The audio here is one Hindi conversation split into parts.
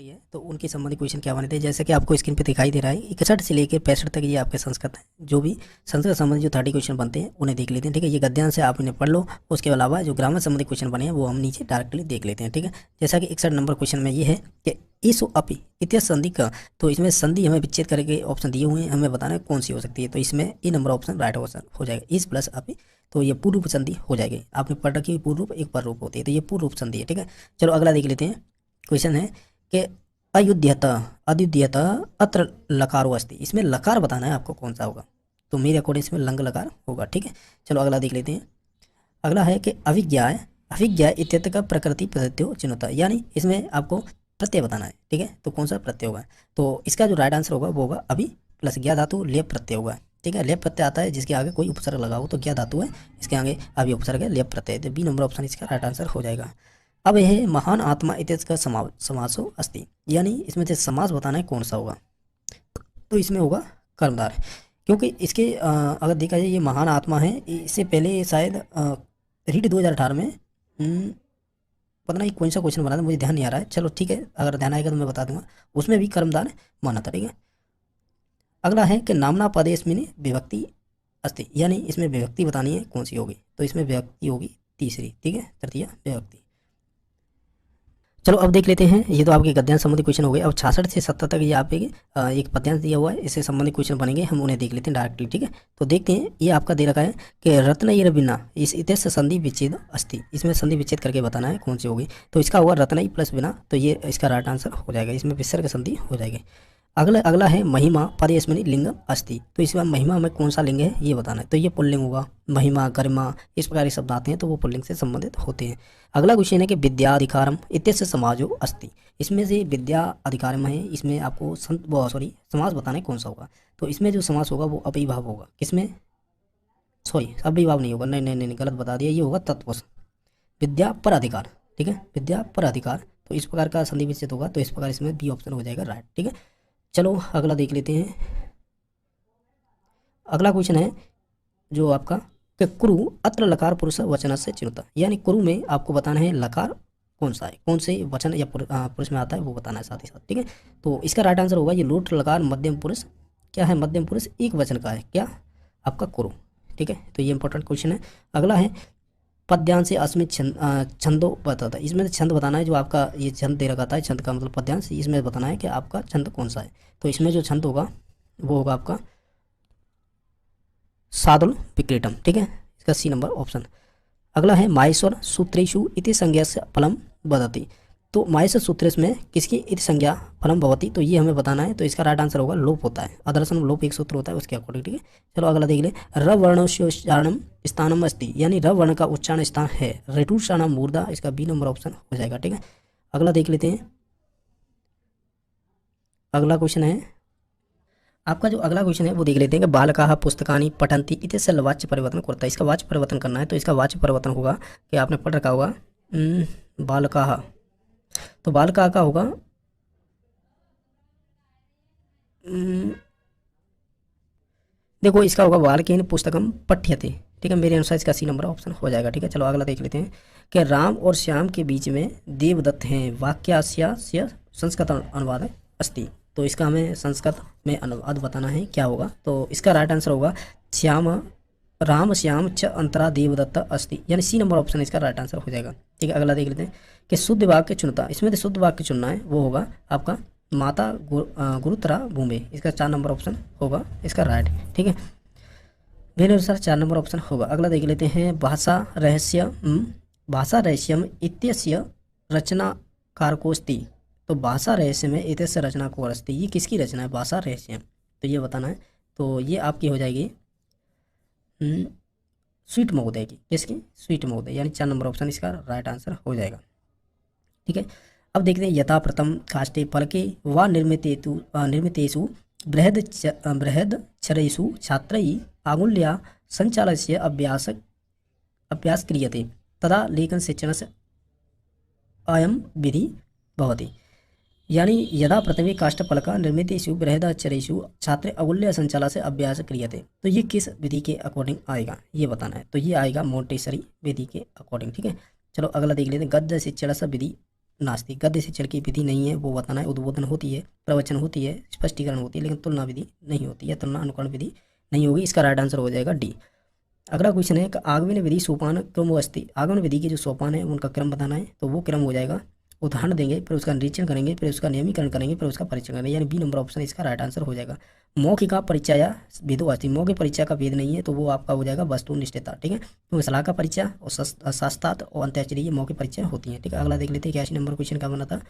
गई है तो उनके संबंधित क्वेश्चन क्या बने थे। जैसे कि आपको स्क्रीन पे दिखाई दे रहा है 61 से लेकर 65 तक ये आपके संस्कृत है। जो भी संस्कृत संबंधित जो 30 क्वेश्चन बनते हैं उन्हें देख लेते हैं, ठीक है। ये गद्यांश से आप इन्हें पढ़ लो। उसके अलावा जो ग्रामर संबंधित क्वेश्चन बने हैं वो हम नीचे डायरेक्टली देख लेते हैं, ठीक है। जैसा कि 61 नंबर क्वेश्चन में ये है कि ईसु अपी इतिहास संधि का, तो इसमें संधि हमें विच्छेद करके ऑप्शन दिए हुए हैं, हमें बताना है कौन सी हो सकती है। तो इसमें ए नंबर ऑप्शन राइट ऑप्शन हो जाएगा, इस प्लस अपी। तो ये पूर्व रूप संधि हो जाएगी। आपने पढ़ रखी है पूर्व रूप एक पर रूप होती है, तो ये पूर्व रूप संधि है, ठीक है। चलो अगला देख लेते हैं। क्वेश्चन है कि अयुध्यत अद्युध्यत अत्र लकारो अस्ति, इसमें लकार बताना है आपको कौन सा होगा। तो मेरे अकॉर्डिंग इसमें लंग लकार होगा, ठीक है। चलो अगला देख लेते हैं। अगला है कि अभिज्ञाय अभिज्ञाय इत्यर्थ का प्रकृति प्रत्ययो चिन्हता, यानी इसमें आपको प्रत्यय बताना है, ठीक है। तो कौन सा प्रत्यय होगा, तो इसका जो राइट आंसर होगा वो होगा अभी प्लस ज्ञा धातु लेप प्रत्यय होगा, ठीक है। लेप प्रत्यय आता है जिसके आगे कोई उपसर्ग लगा हो, तो ज्ञा धातु है, इसके आगे अभी उपसर्ग है लेप प्रत्यय, तो बी नंबर ऑप्शन इसका राइट आंसर हो जाएगा। अब यह महान आत्मा इत्यर्थ का समासो अस्ति, यानी इसमें से समास बताना है कौन सा होगा। तो इसमें होगा कर्मधार, क्योंकि इसके अगर देखा जाए ये महान आत्मा है, इससे पहले शायद रीड 2018 में पता नहीं कौन सा क्वेश्चन बना था, मुझे ध्यान नहीं आ रहा है। चलो ठीक है, अगर ध्यान आएगा तो मैं बता दूंगा। उसमें भी कर्मधार माना था, ठीक है। अगला है कि नामना पदेश में विभक्ति अस्ति, यानी इसमें विभक्ति बतानी है कौन सी होगी। तो इसमें विभक्ति होगी तीसरी, ठीक है, तृतीय विभक्ति। चलो अब देख लेते हैं। ये तो आपके गद्यांश संबंधी क्वेश्चन हो गए। अब 66 से 70 तक ये आपके एक पद्यांश दिया हुआ है, इससे संबंधित क्वेश्चन बनेंगे, हम उन्हें देख लेते हैं डायरेक्टली, ठीक है। तो देखते हैं। ये आपका दे रखा है कि रत्नई बिना इस इत्यस्य संधि विच्छेद अस्ति, इसमें संधि विच्छेद करके बताना है कौन सी होगी। तो इसका होगा रत्नई प्लस बिना, तो ये इसका राइट आंसर हो जाएगा। इसमें विसर्ग संधि हो जाएगी। अगला है महिमा पदेस्मनि लिंग अस्ति, तो इसमें महिमा में कौन सा लिंग है ये बताना है। तो ये पुल्लिंग होगा। महिमा गरिमा इस प्रकार के शब्द आते हैं तो वो पुल्लिंग से संबंधित होते हैं। अगला क्वेश्चन है कि विद्याधिकारम इत्यस्य समाजो अस्ति, इसमें से विद्या अधिकारम है, इसमें आपको समास बताना है कौन सा होगा। तो इसमें जो समास होगा वो अभिभाव होगा। किसमें, सॉरी अभिभाव नहीं होगा, नहीं गलत बता दिया, ये होगा तत्पुरुष। विद्या पर अधिकार, ठीक है, विद्या पर अधिकार। तो इस प्रकार का संधि विच्छेद होगा, तो इस प्रकार इसमें बी ऑप्शन हो जाएगा राइट, ठीक है। चलो अगला देख लेते हैं। अगला क्वेश्चन है जो आपका कि कुरु अत्र लकार पुरुष वचन से चिन्हता, यानी कुरु में आपको बताना है लकार कौन सा है, कौन से वचन या पुरुष में आता है वो बताना है साथ ही साथ, ठीक है। तो इसका राइट आंसर होगा ये लोट लकार मध्यम पुरुष, क्या है मध्यम पुरुष एक वचन का है, क्या आपका कुरु, ठीक है। तो ये इंपॉर्टेंट क्वेश्चन है। अगला है पद्यांश से अस्मित छंदो बताता है, इसमें छंद बताना है। जो आपका ये छंद दे रखा था, छंद का मतलब पद्यांश, इसमें बताना है कि आपका छंद कौन सा है। तो इसमें जो छंद होगा वो होगा आपका सादुल विक्रीटम, ठीक है, इसका सी नंबर ऑप्शन। अगला है माहेश्वर सूत्रेषु इति संज्ञा से फलम बदती, तो माहेश्वर सूत्रेश में किसकी इति संज्ञा फलम भवती, तो ये हमें बताना है। तो इसका राइट आंसर होगा लोप होता है, अदर्शन लोप एक सूत्र होता है उसके अकॉर्डिंग, ठीक है। चलो अगला देख ले। र वर्णोच्चारणम स्थानम अस्ति, यानी र वर्ण का उच्चारण स्थान है ऋतुषाणम मूर्धा, इसका बी नंबर ऑप्शन हो जाएगा, ठीक है। अगला देख लेते हैं। अगला क्वेश्चन है आपका, जो अगला क्वेश्चन है वो देख लेते हैं कि बालकाः पुस्तकानि पठन्ति इत्यस्य वाच्य परिवर्तन करता है, इसका वाच्य परिवर्तन करना है। तो इसका वाच्य परिवर्तन होगा कि आपने पढ़ रखा होगा बालकाः, तो बालकाः का होगा देखो इसका होगा बालकेन पुस्तकम पठ्यते, ठीक है, मेरे अनुसार इसका सी नंबर ऑप्शन हो जाएगा, ठीक है। चलो अगला देख लेते हैं कि राम और श्याम के बीच में देवदत्त हैं, वाक्यास्य संस्कृत अनुवाद अस्ति, तो इसका हमें संस्कृत में अनुवाद बताना है क्या होगा। तो इसका राइट आंसर होगा राम श्याम च अंतरा देवदत्त अस्ति, यानी सी नंबर ऑप्शन इसका राइट आंसर हो जाएगा, ठीक है। अगला देख लेते हैं कि शुद्ध वाक्य चुनता, इसमें से शुद्ध वाक्य चुनना है, वो होगा आपका माता गुरुतरा भूमि, इसका 4 नंबर ऑप्शन होगा इसका राइट, ठीक है, मेरे अनुसार 4 नंबर ऑप्शन होगा। अगला देख लेते हैं भाषा रहस्यम इत्यस्य रचनाकारकोस्ति, तो भाषा रहस्य में इत्यस्य रचना को अस्ति, ये किसकी रचना है भाषा रहस्य, तो ये बताना है। तो ये आपकी हो जाएगी स्वीट महोदय की, किसकी स्वीट महोदय, यानी 4 नंबर ऑप्शन इसका राइट आंसर हो जाएगा, ठीक है। अब देखते हैं यथा प्रथम काष्ठे फलके व निर्मितेषु बृहद क्षरेषु छात्रैः आंगुल्या संचालस्य अभ्यास क्रियते तदा लेखन शिक्षणस्य अयं विधि भवति, यानी यदा प्रथमे काष्ठफलका निर्मितेषु बृहदाक्षरेषु छात्र अगुल्य संचालन से अभ्यास क्रियते, तो ये किस विधि के अकॉर्डिंग आएगा ये बताना है। तो ये आएगा मोंटेसरी विधि के अकॉर्डिंग, ठीक है। चलो अगला देख लेते हैं गद्य शिक्षण विधि नास्ति। गद्य शिक्षण की विधि नहीं है वो बताना है। उद्बोधन होती है, प्रवचन होती है, स्पष्टीकरण होती है, लेकिन तुलना विधि नहीं होती है, तुलना अनुकरण विधि नहीं होगी। इसका राइट आंसर हो जाएगा डी। अगला क्वेश्चन है कि आगमन विधि सोपान क्रम अस्ति। आगमन विधि के जो सोपान है उनका क्रम बताना है, तो वो क्रम हो जाएगा, उदाहरण देंगे, फिर उसका निरीक्षण करेंगे, फिर उसका नियमीकरण करेंगे, फिर उसका परीक्षण करेंगे, यानी बी नंबर ऑप्शन इसका राइट आंसर हो जाएगा। मौखिका परिचय या भेदो अस्ति। मौखिक परिचय का भेद नहीं है, तो वो आपका हो जाएगा वस्तुनिष्ठता। ठीक है, तो सलाह का परिचय और शास्त्रार्थ और अंत्याक्षरी ये मौखिक परिचय होती है। ठीक है, अगला देख लेते हैं 81 नंबर क्वेश्चन का बना था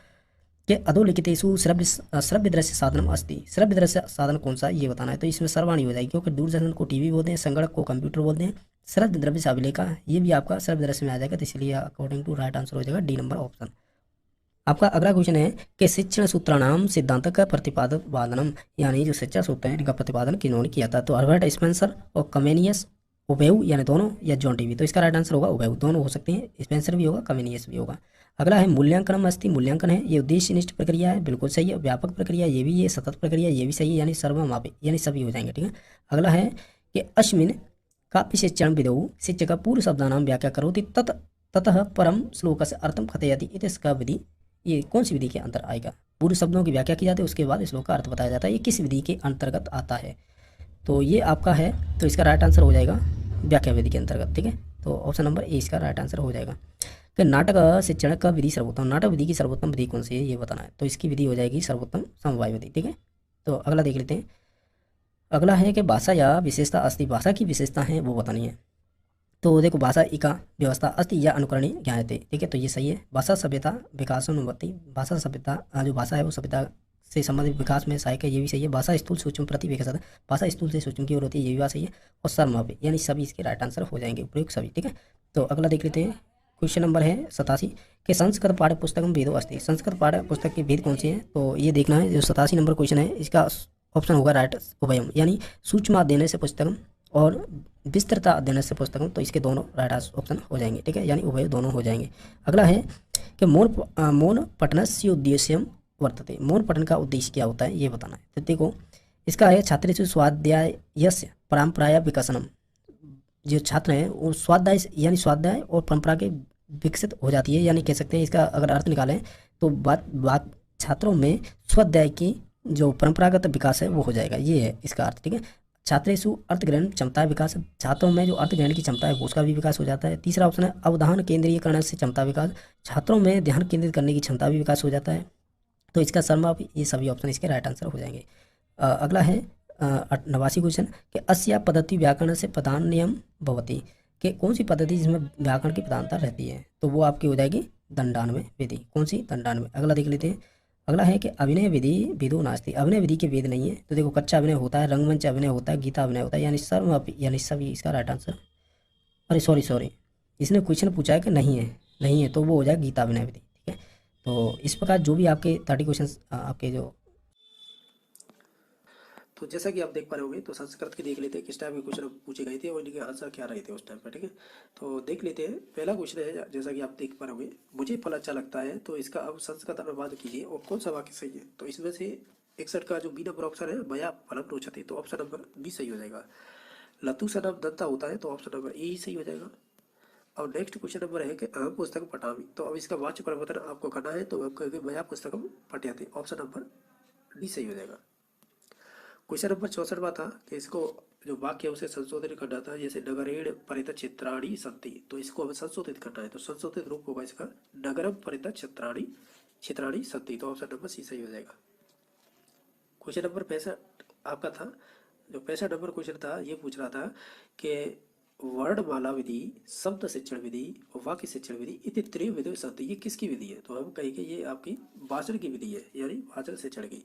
कि अधोलिखितेषु श्रव्य दृश्य साधनम अस्ति। श्रव्य दृश्य साधन कौन सा है ये बताना है, तो इसमें सर्वाणी हो जाएगी, क्योंकि दूरदर्शन को टीवी बोलते हैं, संगणक को कंप्यूटर बोलते हैं। श्रव्य द्रव्य अभिलेखा ये भी आपका श्रव्य दृश्य में आ जाएगा, तो इसलिए अकॉर्डिंग टू राइट आंसर हो जाएगा डी नंबर ऑप्शन। आपका अगला क्वेश्चन है कि शिक्षण सूत्राणाम सिद्धांत का प्रतिपादनम, यानी जो शिक्षा सूत्र है इनका प्रतिपादन किन्होंने किया था, तो हर्बर्ट स्पेंसर और कमेनियस, उभयउ यानी दोनों, या जॉन टीवी। तो इसका राइट आंसर होगा उभयउ, दोनों हो सकते हैं, स्पेंसर भी होगा, कमेनियस भी होगा। अगला है मूल्यांकन अस्ति। मूल्यांकन है ये उद्देश्यनिष्ठ प्रक्रिया है, बिल्कुल सही है। व्यापक प्रक्रिया ये भी है, सतत प्रक्रिया ये भी सही है, यानी सर्वमापी, यानी सभी हो जाएंगे। ठीक है, अगला है कि अश्मिन काव्य शिक्षण विधौ शिक्षक पूर्व शब्दानाम व्याख्या करोति ततः परम श्लोक से अर्थम कथयति। इसका विधि ये कौन सी विधि के अंतर आएगा? पूर्व शब्दों की व्याख्या की जाती है, उसके बाद श्लोक का अर्थ बताया जाता है, ये किस विधि के अंतर्गत आता है? तो ये आपका है, तो इसका राइट आंसर हो जाएगा व्याख्या विधि के अंतर्गत। ठीक है, तो ऑप्शन नंबर ए इसका राइट आंसर हो जाएगा। कि नाटक शिक्षण का विधि सर्वोत्तम। नाटक विधि की सर्वोत्तम विधि कौन सी है ये बताना है, तो इसकी विधि हो जाएगी सर्वोत्तम समवाय विधि। ठीक है, तो अगला देख लेते हैं। अगला है कि भाषा या विशेषता अस्ति। भाषा की विशेषता है वो बतानी है, तो देखो भाषा इका व्यवस्था अस्ति या अनुकरणीय ज्ञायते। ठीक है, तो ये सही है। भाषा सभ्यता विकासोन्नति। भाषा सभ्यता जो भाषा है वो सभ्यता से संबंधित विकास में सहायक है, ये भी सही है। भाषा स्थूल सूक्ष्म प्रति विकसित। भाषा स्थूल से सूक्ष्म की ओर होती है, ये भी बात सही है। और सर्वमापी, यानी सभी इसके राइट आंसर हो जाएंगे, प्रयुक्त सभी। ठीक है, तो अगला देख लेते हैं। क्वेश्चन नंबर है 87 कि संस्कृत पाठ्य पुस्तक में भेदो अस्ति। संस्कृत पाठ्य पुस्तक के भेद कौन से हैं, तो ये देखना है। जो 87 नंबर क्वेश्चन है इसका ऑप्शन होगा राइट उभयम, यानी सूक्ष्म अध्ययन से पुस्तकम और विस्तृता अध्ययन से पुस्तकम, तो इसके दोनों राइट ऑप्शन हो जाएंगे। ठीक है, यानी उभय दोनों हो जाएंगे। अगला है कि मौन पठनस्य उद्देश्यम वर्तते। मौन पठन का उद्देश्य क्या होता है ये बताना है। तो देखो इसका है छात्रेषु स्वाध्यायस्य परंपराया विकसनम। जो छात्र हैं वो स्वाध्याय यानी स्वाध्याय और परंपरा के विकसित हो जाती है, यानी कह सकते हैं इसका अगर अर्थ निकालें तो बात छात्रों में स्वाध्याय की जो परंपरागत विकास है वो हो जाएगा, ये है इसका अर्थ। ठीक है, छात्रेषु अर्थग्रहण क्षमता विकास। छात्रों में जो अर्थग्रहण की क्षमता है वो उसका भी विकास हो जाता है। तीसरा ऑप्शन है अवधान केंद्रीयकरण से क्षमता विकास। छात्रों में ध्यान केंद्रित करने की क्षमता भी विकास हो जाता है, तो इसका सर्वमापी, ये सभी ऑप्शन इसके राइट आंसर हो जाएंगे। अगला है 89 क्वेश्चन कि अस्या पद्धति व्याकरण से प्रधान नियम भवति। कि कौन सी पद्धति जिसमें व्याकरण की प्रधानता रहती है, तो वो आपकी हो जाएगी दंडान्वय विधि। कौन सी? दंडान्वय। अगला देख लेते हैं। अगला है कि अभिनय विधि विदो नास्ति। अभिनय विधि के वेद नहीं है, तो देखो कच्चा अभिनय होता है, रंगमंच अभिनय होता है, गीता अभिनय होता है, यानी सर्वमापी, यानी सभी इसका राइट आंसर। अरे सॉरी, इसने क्वेश्चन पूछा है कि नहीं है, तो वो हो जाएगा गीता अभिनय विधि। ठीक है, तो इस प्रकार जो भी आपके 30 क्वेश्चन आपके जो, तो जैसा कि आप देख पा रहे होंगे, तो संस्कृत के देख लेते हैं किस टाइप के क्वेश्चन पूछे गए थे और इनके आंसर क्या रहे थे उस टाइम पर। ठीक है, तो देख लेते हैं। पहला क्वेश्चन है, जैसा कि आप देख पा रहे होंगे, मुझे फल अच्छा लगता है, तो इसका अब संस्कृत अनुवाद कीजिए और कौन सा वाक्य सही है। तो इसमें से 61 का जो बी नंबर ऑप्शन है, मया फलम रोचते, तो ऑप्शन नंबर बी सही हो जाएगा। लतु सनम दंता होता है, तो ऑप्शन नंबर ए ही सही हो जाएगा। और नेक्स्ट क्वेश्चन नंबर है कि अहम पुस्तक पठामी, तो अब इसका वाच्य परिवर्तन आपको करना है, तो आप कहेंगे मया पुस्तकम पठ्यते, ऑप्शन नंबर डी सही हो जाएगा। क्वेश्चन नंबर 64 था कि इसको जो वाक्य है उसे संशोधित करना था, जैसे नगरेण परित चित्राणी संति, तो इसको हमें संशोधित करना है, तो संशोधित रूप होगा इसका नगरम परित चित्राणी संति, तो ऑप्शन नंबर सी सही हो जाएगा। क्वेश्चन नंबर 65 आपका था। जो 65 नंबर क्वेश्चन था ये पूछ रहा था कि वर्णमाला विधि, शब्द शिक्षण विधि और वाक्य शिक्षण विधि इति त्रय विधि संति, ये किसकी विधि है? तो हम कहेंगे ये आपकी भाषण की विधि है, यानी भाषण शिक्षण की।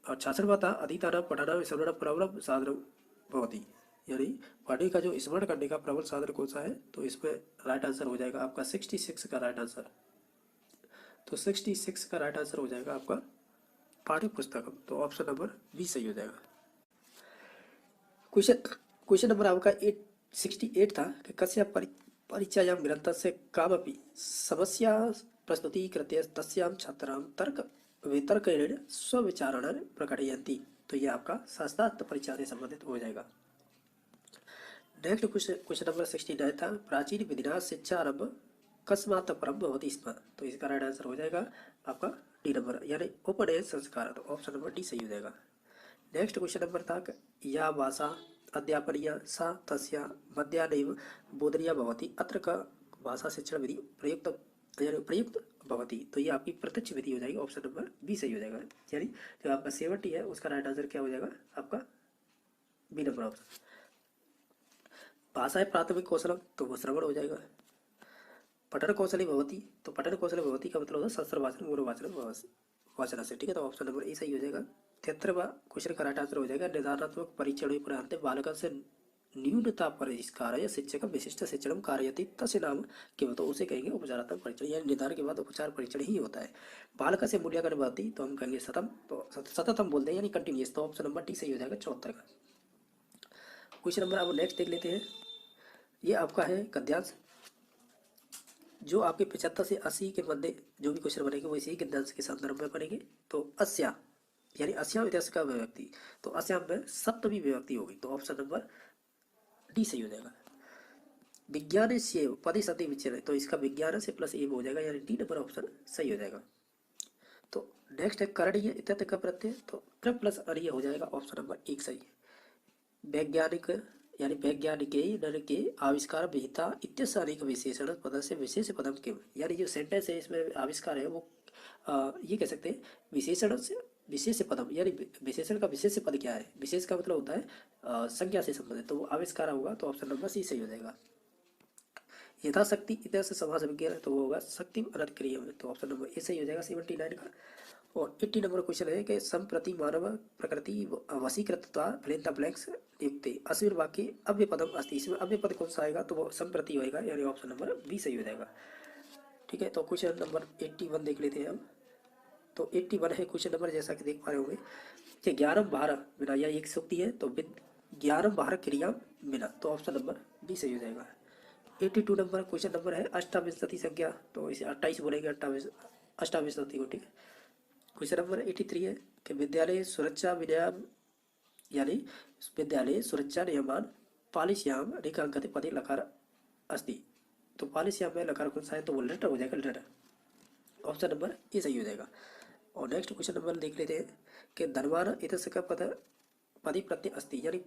और 66वां था अधितानां पठानां स्मरण प्रबलम साधनम भवति, यानी पढ़ने का जो स्मरण करने का प्रबल साधन कौन सा है, तो इसमें राइट आंसर हो जाएगा आपका 66 का राइट आंसर। तो 66 का राइट आंसर हो जाएगा आपका पाठ्य पुस्तकम, तो ऑप्शन नंबर बी सही हो जाएगा। क्वेश्चन नंबर आपका 68 था कि कस्य परिचयां ग्रंथस्य कामपि समस्या प्रस्तुतीकृत्य तस्यां छात्रां तर्क वितर्केण स्वविचारणं प्रकटयन्ति, तो ये आपका शास्त्रार्थ परिचय से संबंधित हो जाएगा। नेक्स्ट क्वेश्चन नंबर 69 था प्राचीन विधिना शिक्षा आरंभ कस्मात् परम भवति स्म। तो इसका राइट आंसर हो जाएगा आपका डी नंबर, यानी उपनयन संस्कार। तो ऑप्शन नंबर डी सही हो जाएगा। नेक्स्ट क्वेश्चन नंबर था या भाषा अध्यापनीया सा तस्या मध्याह्नैव बोधनीया भवति, अत्र का भाषा शिक्षण विधि प्रयुक्त यानी प्रयुक्त भवति। तो ये आपकी प्रत्यक्ष विधि हो जाएगी, ऑप्शन नंबर बी सही हो जाएगा। यानी जो आपका 70 है उसका राइट आंसर क्या हो जाएगा आपका बी नंबर ऑप्शन। भाषा है प्राथमिक कौशल, तो वो श्रवण हो जाएगा। पठन कौशली भवती, तो पठन कौशल भवती का मतलब होता है शस्त्र वाचन मूल वाचन वाचन से, ठीक है। तो ऑप्शन नंबर ए सही हो जाएगा। 73वां क्वेश्चन का राइट आंसर हो जाएगा निर्धारणात्मक परीक्षण उपरांत बालक से न्यूनता परिष्कार या शिक्षक विशिष्ट शिक्षण कार्यति तस्य नाम क्यों, तो उसे कहेंगे उपचारात्मक परीक्षण, यानी निर्धारण के बाद उपचार परीक्षण ही होता है। बालक से मूल्यांकन भवती तो हम कहेंगे सतम, तो सतत हम बोलते हैं यानी कंटिन्यूस। तो ऑप्शन नंबर डी सही हो जाएगा 74 का क्वेश्चन नंबर। अब नेक्स्ट देख लेते हैं, ये आपका है गद्यांश, जो आपके 75 से 80 के मध्य जो भी क्वेश्चन बनेंगे वो इसी गद्यांश के संदर्भ में बनेंगे। तो अस्या यानी अस्याम इतिहास का विभक्ति, तो अस्याम में सप्तमी विभक्ति होगी। तो ऑप्शन नंबर डी सही हो जाएगा। विज्ञान से पदे सदी विचरण, तो इसका विज्ञान से प्लस एम हो जाएगा, यानी डी नंबर ऑप्शन सही हो जाएगा। तो नेक्स्ट है करणीय इत्यर्थ का प्रत्यय, तो प्र प्लस अणीय हो जाएगा, ऑप्शन नंबर एक सही। वैज्ञानिक यानी वैज्ञानिके नर के आविष्कार विहिता इत्यस्य अनेक विशेषण पद से विशेष पदम किम, यानी जो सेंटेंस है इसमें आविष्कार है वो ये कह सकते हैं विशेषण से विशेष पदम, यानी विशेषण का विशेष पद क्या है, विशेष का मतलब होता है संख्या से संबंधित, तो वो आविष्कार होगा। तो ऑप्शन नंबर सी सही हो जाएगा। यथाशक्ति इतिहास समास विज्ञान है, तो वो होगा शक्ति अनंत क्रिया में, तो ऑप्शन नंबर ए सही हो जाएगा 79 का। और 80 नंबर क्वेश्चन है कि संप्रति मानव प्रकृति वशीकृतता फिलिंदा ब्लैंक्स युक्ति अस्मिन् वाक्ये अव्यय पदम अस्ति, इसमें अव्यय पद कौन सा आएगा, तो वो संप्रति होएगा, यानी ऑप्शन नंबर बी सही हो जाएगा, ठीक है। तो क्वेश्चन नंबर 81 देख लेते हैं हम। तो 81 है क्वेश्चन नंबर, जैसा कि देख पा रहे होंगे कि 11 बारह बिना, यह एक सूक्ति है, तो 11 बारह क्रिया बिना, तो ऑप्शन नंबर बी सही हो जाएगा। 82 नंबर क्वेश्चन नंबर है अष्टाविंशति संख्या, तो इसे 28 बोलेंगे अष्टाविंशति को, ठीक है। क्वेश्चन नंबर 83 है कि विद्यालय सुरक्षा विनयम यानी विद्यालय सुरक्षा नियमान पालिश्याम रेखांकित पदे लकार अस्ति, तो पालिश्याम में लकार कौन सा है, तो वो लेटर हो जाएगा लेटर, ऑप्शन नंबर ए सही हो जाएगा। और नेक्स्ट क्वेश्चन नंबर देख लेते हैं कि धर्मान इतस्य का पदी प्रत्यय अस्ति, यानी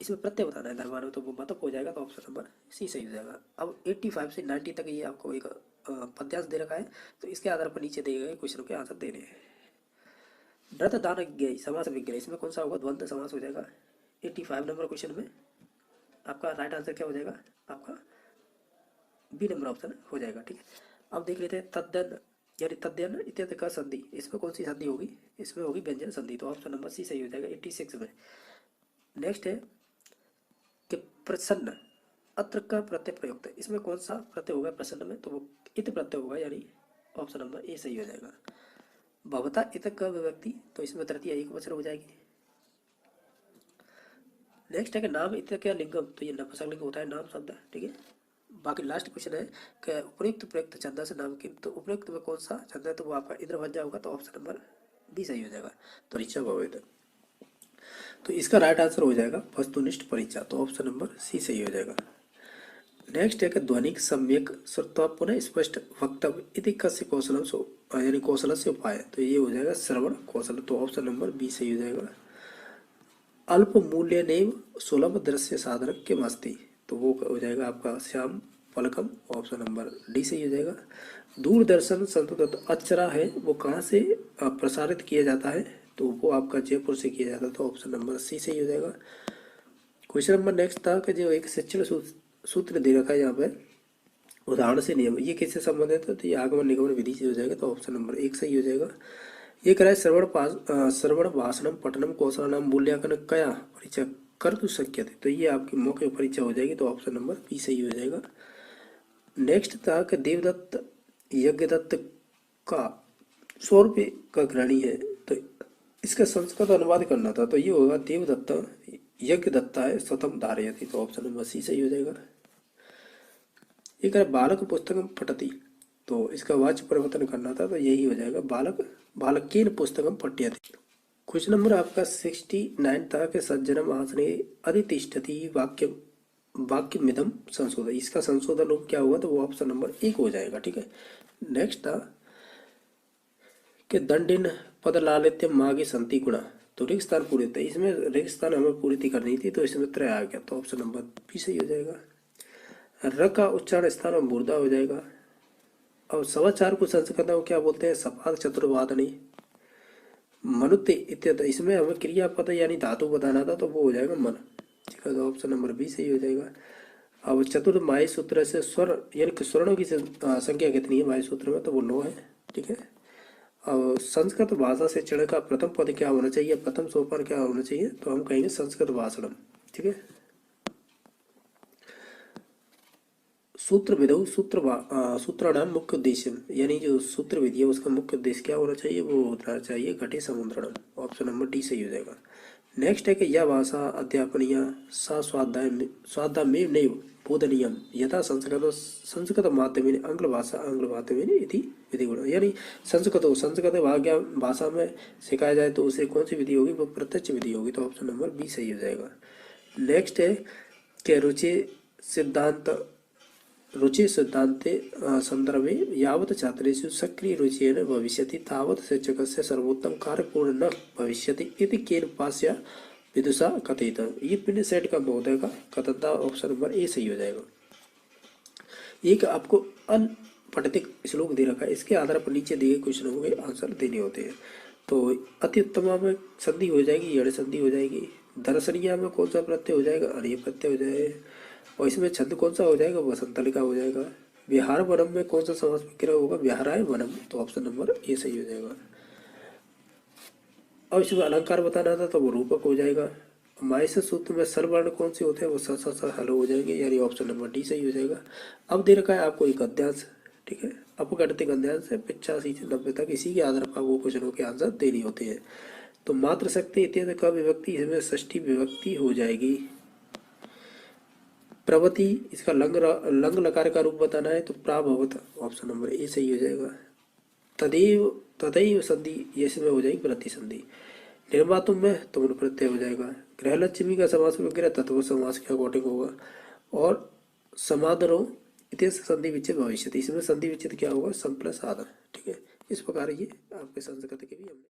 इसमें प्रत्यय बताना है धर्मान, तो वो मतलब हो जाएगा, तो ऑप्शन नंबर सी सही हो जाएगा। अब 85 से 90 तक ये आपको एक पद्यांश दे रखा है, तो इसके आधार पर नीचे दिए गए क्वेश्चन के आंसर देने हैं। व्रत दान ज्ञेय समास विग्रह, इसमें कौन सा होगा, द्वंद्व समास हो जाएगा। 85 नंबर क्वेश्चन में आपका राइट आंसर क्या हो जाएगा, आपका बी नंबर ऑप्शन हो जाएगा, ठीक है। अब देख लेते हैं तद्दन यानी तद्दन इत्यर्थ का संधि, इसमें कौन सी संधि होगी, इसमें होगी व्यंजन संधि, तो ऑप्शन नंबर सी सही हो जाएगा 86 में। नेक्स्ट है कि प्रसन्न अत्र का प्रत्यय प्रयुक्त, इसमें कौन सा प्रत्यय होगा प्रसन्न में, तो वो इत प्रत्यय होगा, यानी ऑप्शन नंबर ए सही हो जाएगा। भवता इत का विभक्ति, तो इसमें तृतीय एक वचन हो जाएगी। नेक्स्ट है कि नाम इत क्या लिंगम, तो ये नपुंसकलिंग होता है नाम शब्द, ठीक है। बाकी लास्ट क्वेश्चन है कि उपयुक्त प्रयुक्त छंद से नाम किम, तो उपयुक्त में कौन सा छंद है, तो वो आपका इंद्र भज्जा होगा, तो ऑप्शन नंबर बी सही हो जाएगा। तो ऋचा भवेद, तो इसका राइट आंसर हो जाएगा वस्तुनिष्ठ परीक्षा, तो ऑप्शन नंबर सी सही हो जाएगा। नेक्स्ट है कि ध्वनिक सम्यक श्रुत्वा पुनः स्पष्ट वक्तव्य इति कस्य कौशलम सो यानी कौशल से उपाय, तो ये हो जाएगा श्रवण कौशल, तो ऑप्शन नंबर बी सही हो जाएगा। अल्प मूल्य नेव सुलभ दृश्य साधन के मस्ती, तो वो हो जाएगा आपका श्याम फलकम, ऑप्शन नंबर डी सही हो जाएगा। दूरदर्शन संतत अक्षरा है, वो कहाँ से प्रसारित किया जाता है, तो वो आपका जयपुर से किया जाता है, तो ऑप्शन नंबर सी सही हो जाएगा। क्वेश्चन नंबर नेक्स्ट था कि जो एक शिक्षण सूत्र दे रखा है यहाँ पे उदाहरण से नियम, ये किससे संबंधित है, तो ये आगमन निगमन विधि से हो जाएगा, तो ऑप्शन नंबर एक सही हो जाएगा। ये कराए श्रवण भाषणम पठनम कौशलम मूल्यांकन कया परीक्षा कर तु शक्य थे, तो ये आपकी मौके परीक्षा हो जाएगी, तो ऑप्शन नंबर बी सही हो जाएगा। नेक्स्ट था कि देवदत्त यज्ञदत्त का 100 रुपये का ग्रहणी है, तो इसका संस्कृत अनुवाद करना था, तो ये होगा देवदत्त यज्ञ दत्ता है स्वतम धारयति, तो ऑप्शन नंबर सी सही हो जाएगा। एक है बालक पुस्तकम पठति, तो इसका वाच्य परिवर्तन करना था, तो यही हो जाएगा बालक बालकेन पुस्तकम पठ्यते। क्वेश्चन नंबर आपका 69 था कि सज्जनम आसने अधितिष्ठति वाक्य वाक्य मिदम संशोधन, इसका संशोधन रूप क्या होगा, तो वो ऑप्शन नंबर 1 हो जाएगा। ठीक है। नेक्स्ट था कि दंडिन पद लालित्य मागे संति गुणा, तो रिक्त स्थान पूरी थे, इसमें रिक्त स्थान हमें पूरी करनी थी, तो इसमें त्रय आ गया, तो ऑप्शन नंबर बी सही हो जाएगा। र का उच्चारण स्थान में मुर्दा हो जाएगा। और समाचार को संस्कृत में क्या बोलते हैं, सपाद चतुर्वादनी मनुत्य इत्यादि, इसमें हमें क्रियापद यानी धातु बताना था, तो वो हो जाएगा मन। ठीक है, तो ऑप्शन नंबर बी सही हो जाएगा। अब चतुर्थ माई सूत्र से स्वर यानी कि स्वरों की संख्या कितनी है माई सूत्र में, तो वो 9 है। ठीक है। और संस्कृत भाषा से चढ़ का प्रथम पद क्या होना चाहिए, प्रथम सोपान क्या होना चाहिए, तो हम कहेंगे संस्कृत भाषणम। ठीक है। सूत्र विधौ सूत्राणाम मुख्य उद्देश्य, यानी जो सूत्र विधि है उसका मुख्य उद्देश्य क्या होना चाहिए, वो होना चाहिए घटे समुद्रणम। ऑप्शन नंबर डी सही हो जाएगा। नेक्स्ट है कि यह भाषा अध्यापनीय सा स्वाध्याय नहीं बोधनीयम यथा संस्कृत माध्यमेन आंग्ल भाषा आंग्ल माध्यमेन इति विधि गुण, यानी संस्कृत भाषा में सिखाया जाए तो उसे कौन सी विधि होगी, वो प्रत्यक्ष विधि होगी, तो ऑप्शन नंबर बी सही हो जाएगा। नेक्स्ट है कि रुचि सिद्धांते संदर्भे यावत् छात्रेषु सक्रिय रुचेन भविष्यति तावत् शिक्षकस्य सर्वोत्तम कार्य पूर्ण न भविष्यति इति केन पास्य विदुषा कथित, ये पिंड सेट का महोदय का कथन था, ऑप्शन नंबर ए सही हो जाएगा। एक आपको अनपठित श्लोक दे रखा है, इसके आधार पर नीचे दिए क्वेश्चनों के आंसर देने होते हैं। तो अति उत्तमा में संधि हो जाएगी, यड़ संधि हो जाएगी। दर्शनिया में कौन सा प्रत्यय हो जाएगा, अणीय प्रत्यय हो जाएगा। और इसमें छंद कौन सा हो जाएगा, वसंतलिका हो जाएगा। विहार वनम में कौन सा समास विग्रह होगा, विहाराय वनम, तो ऑप्शन नंबर ए सही हो जाएगा। और इसमें अलंकार बताना था, तो वो रूपक हो जाएगा। माइस सूत्र में सर्वर्ण कौन से होते हैं, वो स हलो हो जाएंगे, यानी ऑप्शन नंबर डी सही हो जाएगा। अब दे रखा है आपको एक गद्यांश। ठीक है, अपगणित गद्यांश है 85 से 90 तक, इसी के आधार पर वो क्वेश्चनों के आंसर देने होते हैं। तो मात्र शक्ति इत्यादि का विभक्ति, इसमें षष्ठी विभक्ति हो जाएगी। प्रवति, इसका लंग लकार का रूप बताना है, तो प्राभवत, ऑप्शन नंबर ए सही हो जाएगा। तदैव तदैव संधि, ये इसमें हो जाएगी प्रति संधि। निर्मातुम में तुम प्रत्यय हो जाएगा। गृहलक्ष्मी का समास वगैरह तत्व समास के अकॉर्डिंग होगा। और समादरो इतिहास संधि विच्छेद भविष्य, इसमें संधि विच्छेद क्या होगा, सम प्लस आधा। ठीक है, इस प्रकार ये आपके संस्कृत के भी हमने